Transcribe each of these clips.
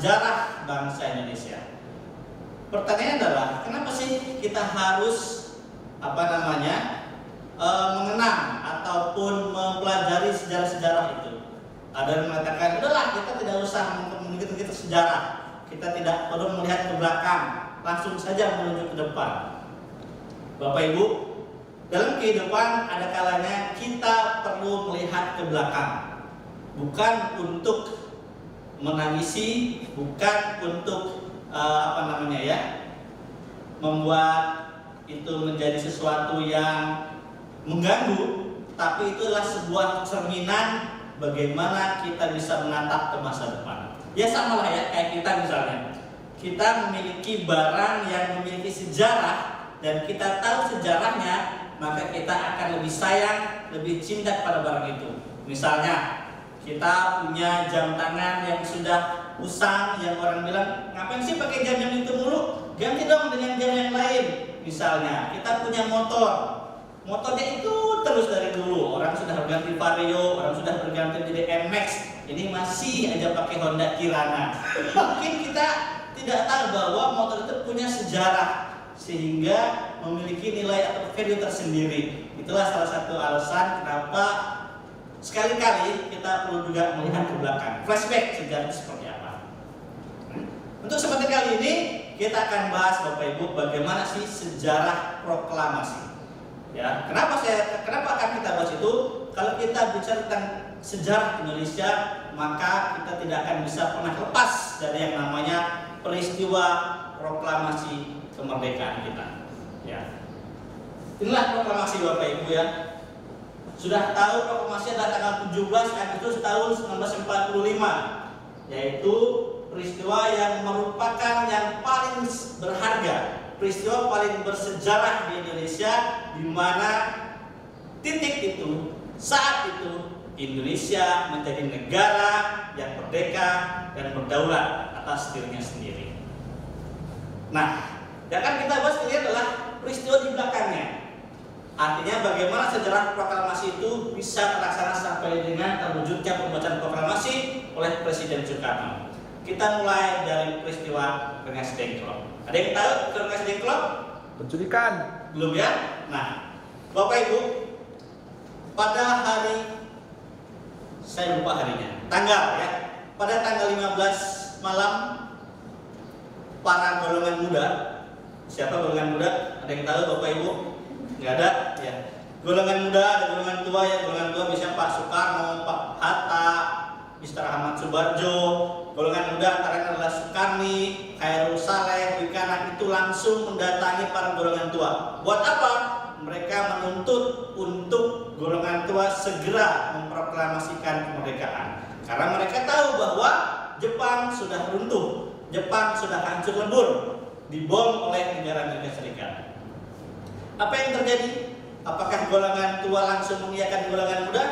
sejarah bangsa Indonesia. Pertanyaannya adalah, kenapa sih kita harus mengenang ataupun mempelajari sejarah-sejarah itu? Ada yang mengatakan, udahlah kita tidak usah mengikuti sejarah, kita tidak perlu melihat ke belakang, langsung saja menuju ke depan. Bapak Ibu, dalam kehidupan ada kalanya kita perlu melihat ke belakang, bukan untuk menangisi, bukan untuk membuat itu menjadi sesuatu yang mengganggu, tapi itulah sebuah cerminan bagaimana kita bisa menatap ke masa depan. Ya sama lah ya, kayak kita misalnya, kita memiliki barang yang memiliki sejarah dan kita tahu sejarahnya, maka kita akan lebih sayang, lebih cinta pada barang itu. Misalnya, kita punya jam tangan yang sudah usang, yang orang bilang, ngapain sih pakai jam-jam itu mulu? Ganti dong dengan jam yang lain. Misalnya, kita punya motornya itu terus dari dulu. Orang sudah berganti Vario, orang sudah berganti jadi NMAX, ini masih aja pakai Honda Kirana. Mungkin kita tidak tahu bahwa motor itu punya sejarah, sehingga memiliki nilai atau value tersendiri. Itulah salah satu alasan kenapa sekali-kali kita perlu juga melihat ke belakang, flashback sejarah seperti apa. Untuk kesempatan kali ini kita akan bahas, Bapak Ibu, bagaimana sih sejarah proklamasi. Ya, kenapa akan kita bahas itu? Kalau kita bicara tentang sejarah Indonesia, maka kita tidak akan bisa pernah lepas dari yang namanya peristiwa proklamasi kemerdekaan kita. Ya. Inilah proklamasi, Bapak Ibu ya. Sudah tahu proklamasi adalah tanggal 17 Agustus tahun 1945, yaitu peristiwa yang merupakan yang paling berharga, peristiwa paling bersejarah di Indonesia, di mana titik itu, saat itu Indonesia menjadi negara yang merdeka dan berdaulat atas dirinya sendiri. Nah, yang akan kita bahas ini adalah peristiwa di belakangnya. Artinya bagaimana sejarah proklamasi itu bisa terlaksana sampai dengan terwujudnya pembacaan proklamasi oleh Presiden Soekarno. Kita mulai dari peristiwa Rengas Dengklok. Ada yang tahu Rengas Dengklok? Penculikan. Belum ya? Nah, Bapak Ibu, pada hari, saya lupa harinya, tanggal ya. Pada tanggal 15 malam, para golongan muda, siapa golongan muda? Ada yang tahu Bapak Ibu? Nggak ada ya. Golongan muda ada golongan tua ya. Golongan tua misalnya Pak Soekarno, Pak Hatta, Mr. Ahmad Subarjo. Golongan muda antaranya adalah Sukarni, Khairul Saleh, Wikana, itu langsung mendatangi para golongan tua. Buat apa? Mereka menuntut untuk golongan tua segera memproklamasikan kemerdekaan. Karena mereka tahu bahwa Jepang sudah runtuh, Jepang sudah hancur lebur, dibom oleh negara Amerika Serikat. Apa yang terjadi? Apakah golongan tua langsung mengiyakan golongan muda?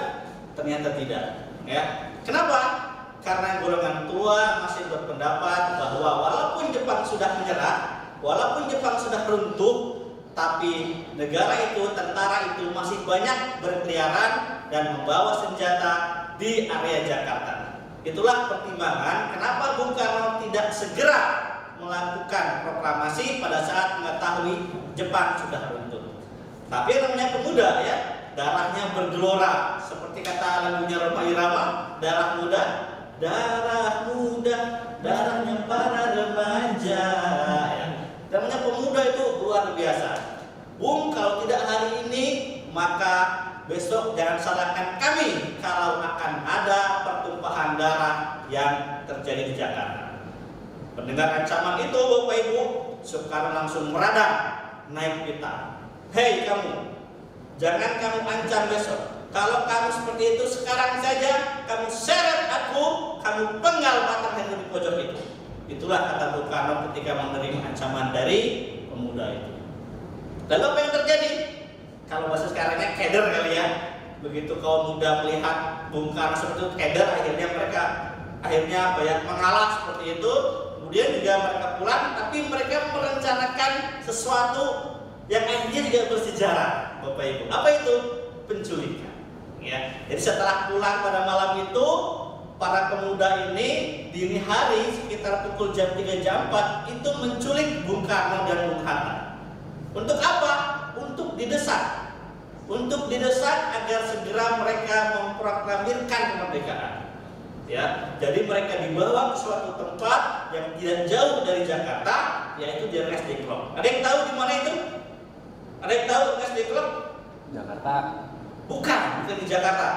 Ternyata tidak. Ya. Kenapa? Karena golongan tua masih berpendapat bahwa walaupun Jepang sudah menyerah, walaupun Jepang sudah runtuh, tapi negara itu, tentara itu masih banyak berkeliaran dan membawa senjata di area Jakarta. Itulah pertimbangan kenapa Bung Karno tidak segera melakukan proklamasi pada saat mengetahui Jepang sudah runtuh. Tapi yang namanya pemuda ya, darahnya bergelora, seperti kata lagunya Rhoma Irama, darah muda, darahnya para remaja. Ya. Namanya pemuda itu luar biasa. Bung, kalau tidak hari ini, maka besok jangan salahkan kami kalau akan ada pertumpahan darah yang terjadi di Jakarta. Mendengar ancaman itu, Bapak Ibu, Soekarno langsung meradang, naik pita. Hei kamu, jangan kamu ancam besok. Kalau kamu seperti itu sekarang saja, kamu seret aku, kamu penggal batang yang di pojok itu. Itulah kata Bung Karno ketika menerima ancaman dari pemuda itu. Lalu apa yang terjadi? Kalau bahasa sekarangnya keder kali ya. Begitu kaum muda melihat Bung Karno seperti itu, keder, akhirnya mereka mengalah seperti itu. Kemudian juga mereka pulang, tapi mereka merencanakan sesuatu yang akhirnya juga bersejarah, Bapak Ibu. Apa itu? Penculikan. Ya. Jadi setelah pulang pada malam itu, para pemuda ini dini hari sekitar pukul jam 3 jam 4 itu menculik Bung Karno dan Bung Hatta. Untuk apa? Untuk didesak. Untuk didesak agar segera mereka memproklamirkan kemerdekaan. Ya, jadi mereka dibawa ke suatu tempat yang tidak jauh dari Jakarta, yaitu di Rengas Dengklok. Ada yang tahu di mana itu? Ada yang tahu Rengas Dengklok? Jakarta. Bukan di Jakarta.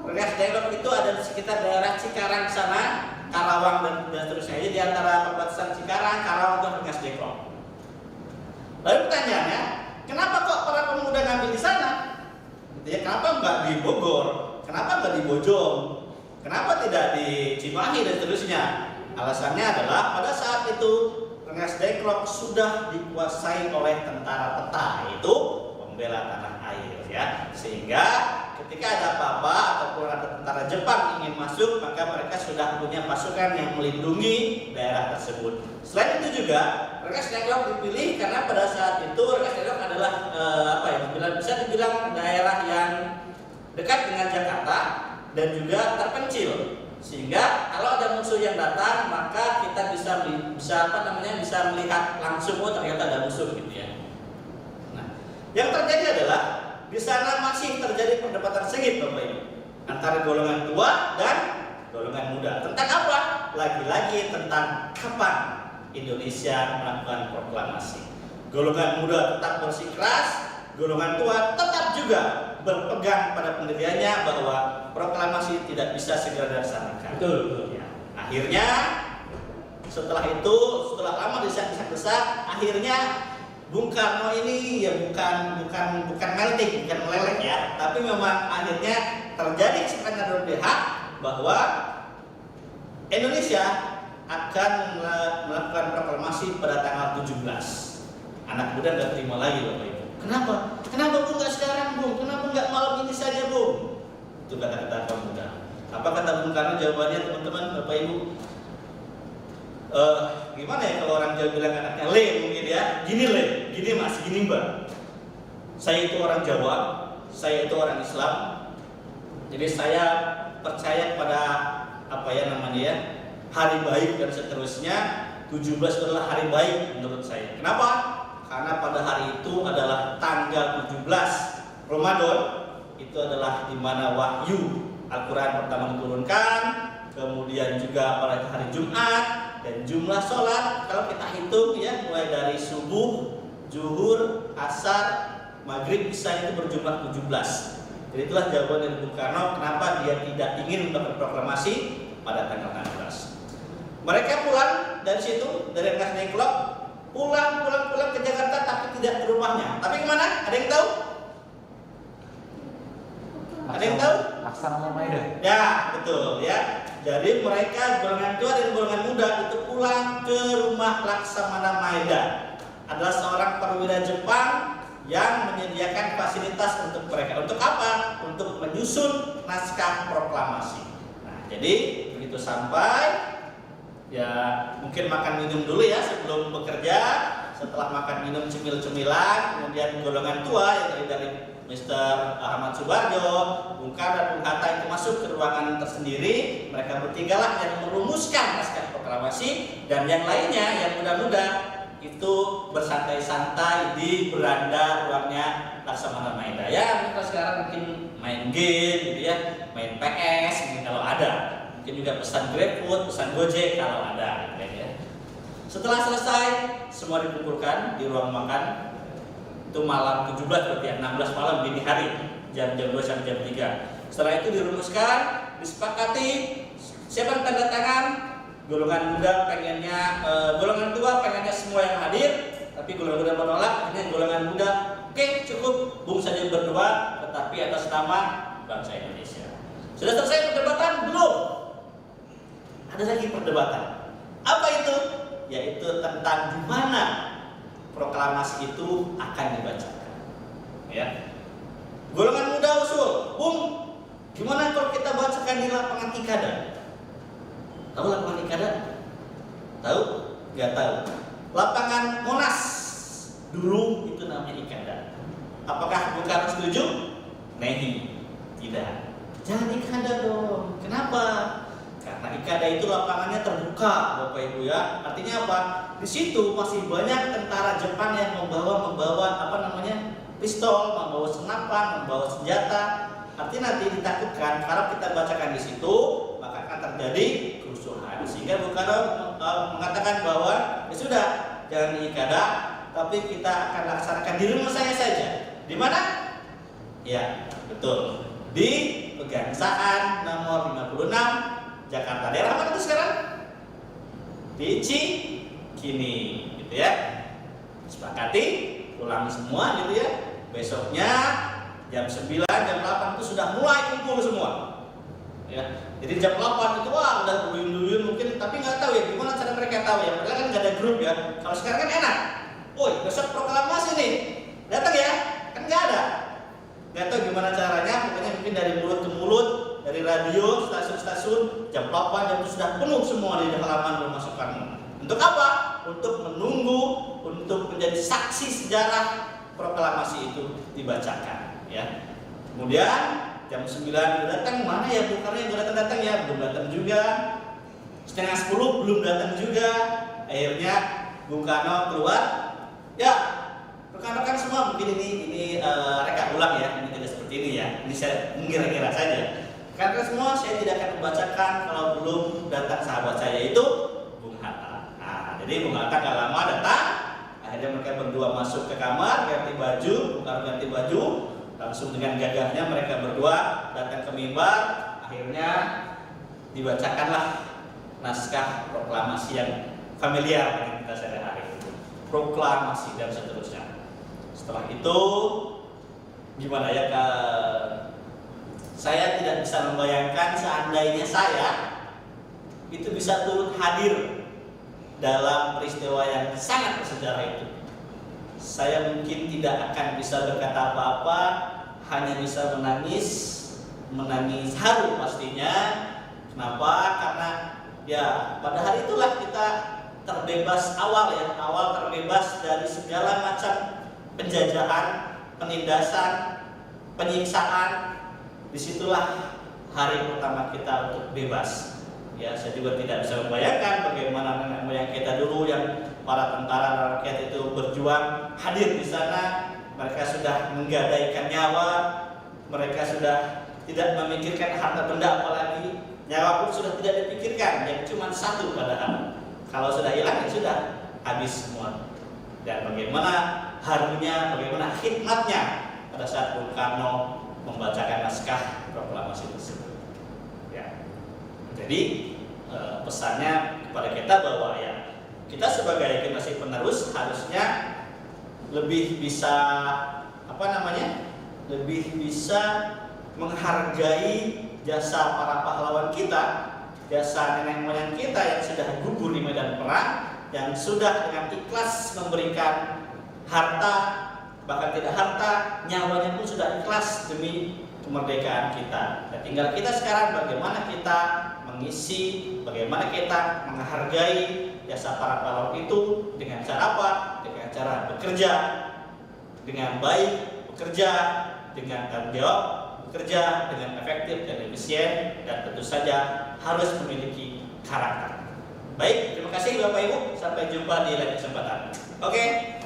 Rengas Dengklok itu ada di sekitar daerah Cikarang sana, Karawang dan seterusnya. Jadi di antara perbatasan Cikarang, Karawang dan Rengas Dengklok. Lalu pertanyaannya, kenapa kok para pemuda ngambil di sana? Gitu ya, kenapa nggak di Bogor? Kenapa nggak di Bojong? Kenapa tidak di Cimahi dan seterusnya? Alasannya adalah pada saat itu Rengas Dengklok sudah dikuasai oleh tentara peta, yaitu pembela tanah air, ya. Sehingga ketika ada apa-apa ataupun ada tentara Jepang ingin masuk, maka mereka sudah punya pasukan yang melindungi daerah tersebut. Selain itu juga Rengas Dengklok dipilih karena pada saat itu Rengas Dengklok adalah bisa dibilang daerah yang dekat dengan Jakarta dan juga terpencil, sehingga kalau ada musuh yang datang maka kita bisa melihat langsung, oh ternyata ada musuh gitu ya. Nah, yang terjadi adalah di sana masih terjadi perdebatan sengit Bapak Ibu antara golongan tua dan golongan muda. Tentang apa? Lagi-lagi tentang kapan Indonesia melakukan proklamasi. Golongan muda tetap bersikeras, golongan tua tetap juga berpegang pada pendiriannya bahwa proklamasi tidak bisa segera dilaksanakan. Betul. Ya. Akhirnya setelah lama desak-desak, akhirnya Bung Karno ini ya bukan melting, bukan meleleh ya, tapi memang akhirnya terjadi kesepakatan berpihak bahwa Indonesia akan melakukan proklamasi pada tanggal 17. Anak muda nggak terima lagi Bapak Ibu. Kenapa? Kenapa Bung nggak sekarang Bung? Kenapa nggak malam ini saja Bung? Itu kata-kata pemuda. Apa kata Bung Karno jawabannya teman-teman Bapak Ibu? Gimana ya kalau orang Jawa bilang anaknya le mungkin ya? Gini le, gini mas, gini mbak. Saya itu orang Jawa, saya itu orang Islam. Jadi saya percaya pada hari baik dan seterusnya. 17 adalah hari baik menurut saya. Kenapa? Karena pada hari itu adalah tanggal 17 Ramadan, itu adalah di mana wahyu Al-Quran pertama diturunkan, kemudian juga pada hari Jumat, dan jumlah sholat kalau kita hitung ya mulai dari subuh, zuhur, asar, maghrib, isya itu berjumlah 17. Jadi itulah jawaban dari Bung Karno kenapa dia tidak ingin melakukan proklamasi pada tanggal 16. Mereka pulang dari situ, dari Rengas Dengklok, pulang ke Jakarta tapi tidak ke rumahnya. Tapi kemana? Ada yang tahu? Ada yang tahu? Laksamana Maeda. Ya, betul ya. Jadi mereka golongan tua dan golongan muda itu pulang ke rumah Laksamana Maeda. Adalah seorang perwira Jepang yang menyediakan fasilitas untuk mereka. Untuk apa? Untuk menyusun naskah proklamasi. Nah, jadi begitu sampai ya mungkin makan minum dulu ya sebelum bekerja. Setelah makan minum cemil-cemilan, kemudian golongan tua yang dari Mr. Ahmad Subarjo, Bung Karno dan Bung Hatta itu masuk ke ruangan tersendiri. Mereka bertiga lah yang merumuskan naskah proklamasi, dan yang lainnya yang muda-muda itu bersantai-santai di beranda ruangnya Laksamana Maeda. Ya, kita sekarang mungkin main game gitu ya, main PS mungkin kalau ada. Mungkin juga pesan GrabFood, pesan Gojek kalau ada gitu ya. Setelah selesai, semua dikumpulkan di ruang makan. Itu malam 17 berarti ya, 16 malam dini hari, jam 2 sampai jam 3. Setelah itu dirumuskan, disepakati siapa yang tanda tangan. Golongan muda pengennya, golongan tua pengennya semua yang hadir, tapi golongan muda menolak. Akhirnya golongan muda, oke cukup, Bung saja berdua, tetapi atas nama bangsa Indonesia. Sudah selesai perdebatan? Belum. Ada lagi perdebatan. Apa itu? Yaitu tentang di mana proklamasi itu akan dibacakan. Ya. Golongan muda usul, Bung, gimana kalau kita bacakan di lapangan Ikada? Tahu lapangan Ikada? Tahu? Nggak tahu. Lapangan Monas dulu itu namanya Ikada. Apakah Bung Karno setuju? Nehi, tidak. Jangan Ikada dong. Kenapa? Karena IKADA itu lapangannya terbuka, Bapak Ibu ya. Artinya apa? Di situ masih banyak tentara Jepang yang membawa pistol, membawa senapan, membawa senjata. Artinya nanti ditakutkan kalau kita bacakan di situ, maka akan terjadi kerusuhan. Sehingga Bung Karno mengatakan bahwa ya sudah, jangan di IKADA, tapi kita akan laksanakan di rumah saya saja. Di mana? Ya, betul. Di Pegangsaan nomor 56 Jakarta. Daerah mana itu sekarang? Di Cikini, gitu ya. Sepakati, pulang semua gitu ya. Besoknya jam 9, jam 8 itu sudah mulai kumpul semua. Ya. Jadi jam 8 itu wah udah duyun-duyun mungkin, tapi nggak tahu ya gimana cara mereka tahu ya. Padahal kan nggak ada grup ya. Kalau sekarang kan enak. Woi, besok proklamasi nih. Datang ya. Kan nggak ada. Nggak tahu gimana caranya, pokoknya mungkin dari mulut ke mulut, dari radio, stasiun-stasiun, jam 8 jam itu sudah penuh semua di halaman Rumah Soekarno. Untuk apa? Untuk menunggu, untuk menjadi saksi sejarah proklamasi itu dibacakan. Ya. Kemudian jam 9 udah datang, mana ya Bung Karno yang datang ya? Belum datang juga. Setengah 10 belum datang juga. Akhirnya Bung Karno keluar. Ya, rekan-rekan semua mungkin ini reka ulang ya, ini tidak seperti ini ya. Ini saya mengira-ngira saja. Karena semua saya tidak akan membacakan kalau belum datang sahabat saya itu Bung Hatta. Nah, jadi Bung Hatta gak lama datang. Akhirnya mereka berdua masuk ke kamar, ganti baju, Bung Karno ganti baju. Langsung dengan gagahnya mereka berdua datang ke mimbar. Akhirnya dibacakanlah naskah proklamasi yang familiar dengan kita sehari-hari. Proklamasi dan seterusnya. Setelah itu gimana ya saya tidak bisa membayangkan seandainya saya itu bisa turut hadir dalam peristiwa yang sangat bersejarah itu. Saya mungkin tidak akan bisa berkata apa-apa, hanya bisa menangis haru pastinya. Kenapa? Karena ya pada hari itulah kita terbebas awal terbebas dari segala macam penjajahan, penindasan, penyiksaan. Disitulah hari pertama kita untuk bebas. Ya, saya juga tidak bisa membayangkan bagaimana nenek moyang kita dulu yang para tentara rakyat itu berjuang hadir di sana. Mereka sudah menggadaikan nyawa, mereka sudah tidak memikirkan harta benda apalagi. Nyawa pun sudah tidak dipikirkan, yang cuma satu padahal. Kalau sudah hilang ya sudah habis semua. Dan bagaimana harunya, bagaimana hikmatnya pada saat Bung Karno membacakan naskah proklamasi tersebut. Ya. Jadi pesannya kepada kita bahwa ya kita sebagai generasi penerus harusnya lebih bisa lebih bisa menghargai jasa para pahlawan kita, jasa nenek moyang kita yang sudah gugur di medan perang, yang sudah dengan ikhlas memberikan harta, bahkan tidak harta, nyawanya pun sudah ikhlas demi kemerdekaan kita. Dan tinggal kita sekarang bagaimana kita mengisi, bagaimana kita menghargai jasa para pahlawan itu dengan cara apa? Dengan cara bekerja dengan baik, bekerja dengan tanggung jawab, bekerja dengan efektif dan efisien, dan tentu saja harus memiliki karakter. Baik, terima kasih Bapak Ibu. Sampai jumpa di lain kesempatan. Oke.